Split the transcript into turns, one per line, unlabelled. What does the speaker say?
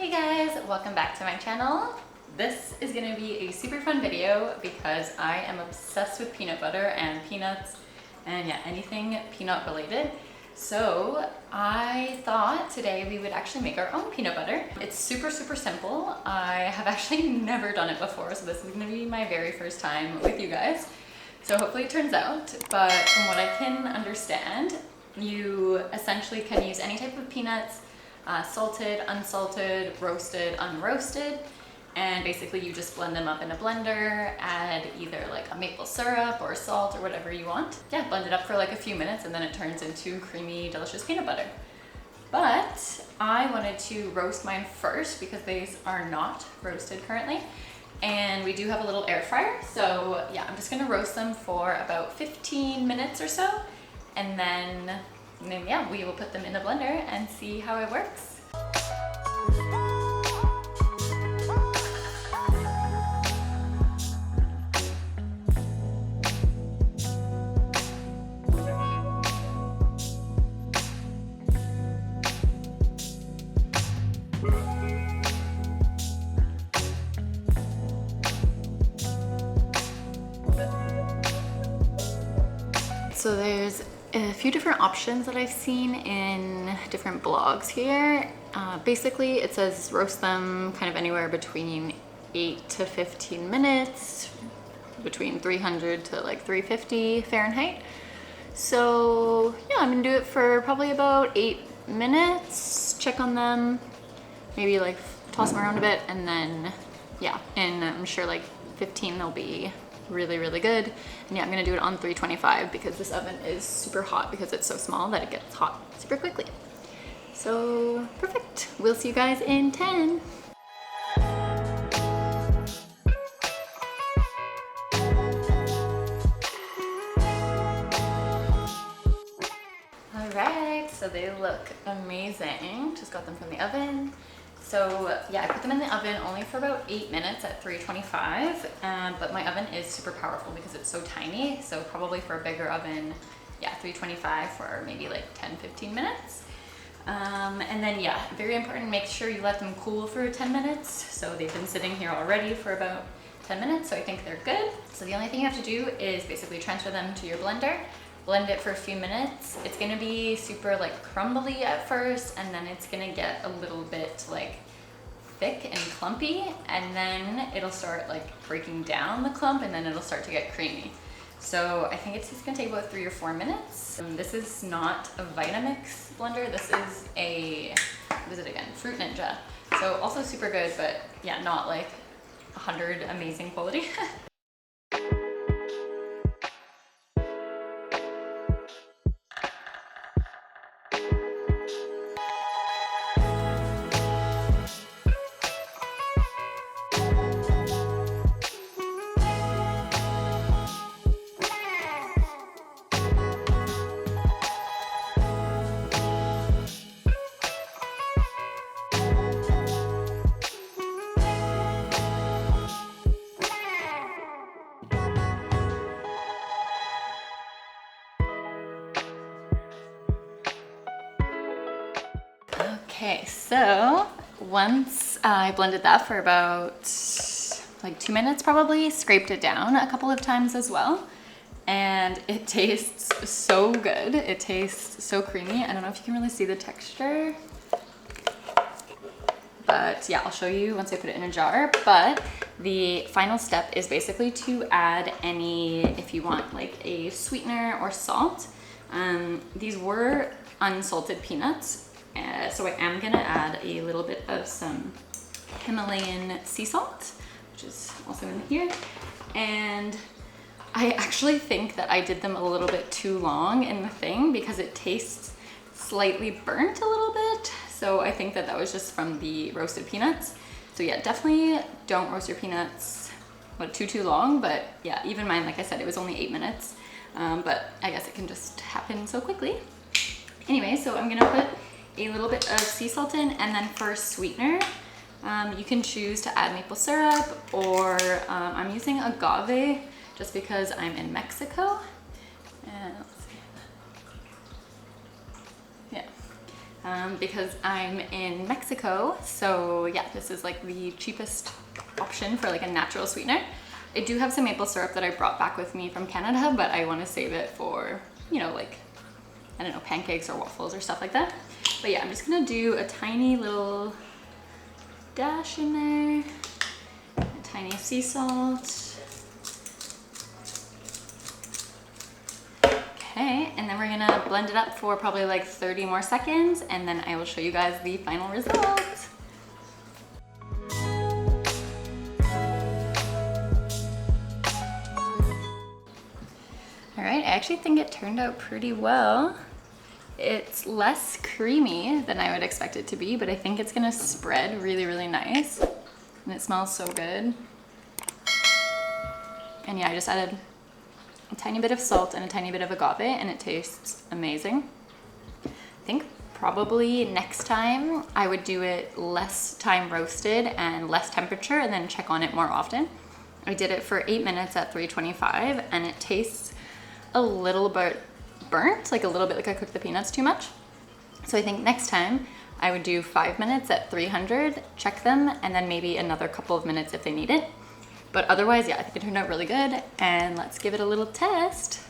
Hey guys, welcome back to my channel. This is gonna be a super fun video because I am obsessed with peanut butter and peanuts and yeah, anything peanut related. So I thought today we would actually make our own peanut butter. It's super simple. I have actually never done it before, so this is gonna be my very first time with you guys. So hopefully it turns out, but from what I can understand, you essentially can use any type of peanuts, salted, unsalted, roasted, unroasted, and basically you just blend them up in a blender, add either like a maple syrup or salt or whatever you want. Yeah, blend it up for like a few minutes and then it turns into creamy, delicious peanut butter. But I wanted to roast mine first because these are not roasted currently. And we do have a little air fryer. So yeah, I'm just gonna roast them for about 15 minutes or so. And then yeah, we will put them in the blender and see how it works. So there's a few different options that I've seen in different blogs here. Basically it says roast them kind of anywhere between 8 to 15 minutes, between 300 to like 350 Fahrenheit. So yeah, I'm gonna do it for probably about 8 minutes, check on them, maybe like toss them around a bit, and then yeah, and I'm sure like 15 they'll be really good. And yeah, I'm gonna do it on 325 because this oven is super hot because it's so small that it gets hot super quickly. So perfect, we'll see you guys in 10. All right, so they look amazing. Just got them from the oven. So yeah, I put them in the oven only for about 8 minutes at 325, but my oven is super powerful because it's so tiny. So probably for a bigger oven, yeah, 325 for maybe like 10-15 minutes. And then yeah, very important, make sure you let them cool for 10 minutes. So they've been sitting here already for about 10 minutes, so I think they're good. So the only thing you have to do is basically transfer them to your blender. Blend it for a few minutes. It's gonna be super like crumbly at first, and then it's gonna get a little bit like thick and clumpy, and then it'll start like breaking down the clump, and then it'll start to get creamy. So I think it's just gonna take about 3 or 4 minutes. This is not a Vitamix blender. This is a, what is it again? Fruit Ninja. So also super good, but yeah, not like 100 amazing quality. Okay, so once I blended that for about like 2 minutes probably, scraped it down a couple of times as well, and it tastes so good. It tastes so creamy. I don't know if you can really see the texture, but yeah, I'll show you once I put it in a jar. But the final step is basically to add any, if you want like a sweetener or salt. These were unsalted peanuts. So I am gonna add a little bit of some Himalayan sea salt, which is also in here. And I actually think that I did them a little bit too long in the thing because it tastes slightly burnt a little bit. So I think that that was just from the roasted peanuts. So yeah, definitely don't roast your peanuts too long. But yeah, even mine, like I said, it was only 8 minutes. But I guess it can just happen so quickly. Anyway, so I'm gonna put a little bit of sea salt in, and then for sweetener, you can choose to add maple syrup, or I'm using agave just because I'm in Mexico. And let's see. Yeah. because I'm in Mexico. So yeah, this is like the cheapest option for like a natural sweetener. I do have some maple syrup that I brought back with me from Canada, but I want to save it for, you know, like, I don't know, pancakes or waffles or stuff like that. But yeah, I'm just gonna do a tiny little dash in there, a tiny sea salt. Okay, and then we're gonna blend it up for probably like 30 more seconds, and then I will show you guys the final result. All right, I actually think it turned out pretty well. It's less creamy than I would expect it to be, but I think it's gonna spread really, really nice. And it smells so good. And yeah, I just added a tiny bit of salt and a tiny bit of agave, and it tastes amazing. I think probably next time I would do it less time roasted and less temperature, and then check on it more often. I did it for 8 minutes at 325, and it tastes a little bit burnt, like a little bit like I cooked the peanuts too much. So I think next time I would do 5 minutes at 300, check them, and then maybe another couple of minutes if they need it. But otherwise, yeah, I think it turned out really good, and let's give it a little test.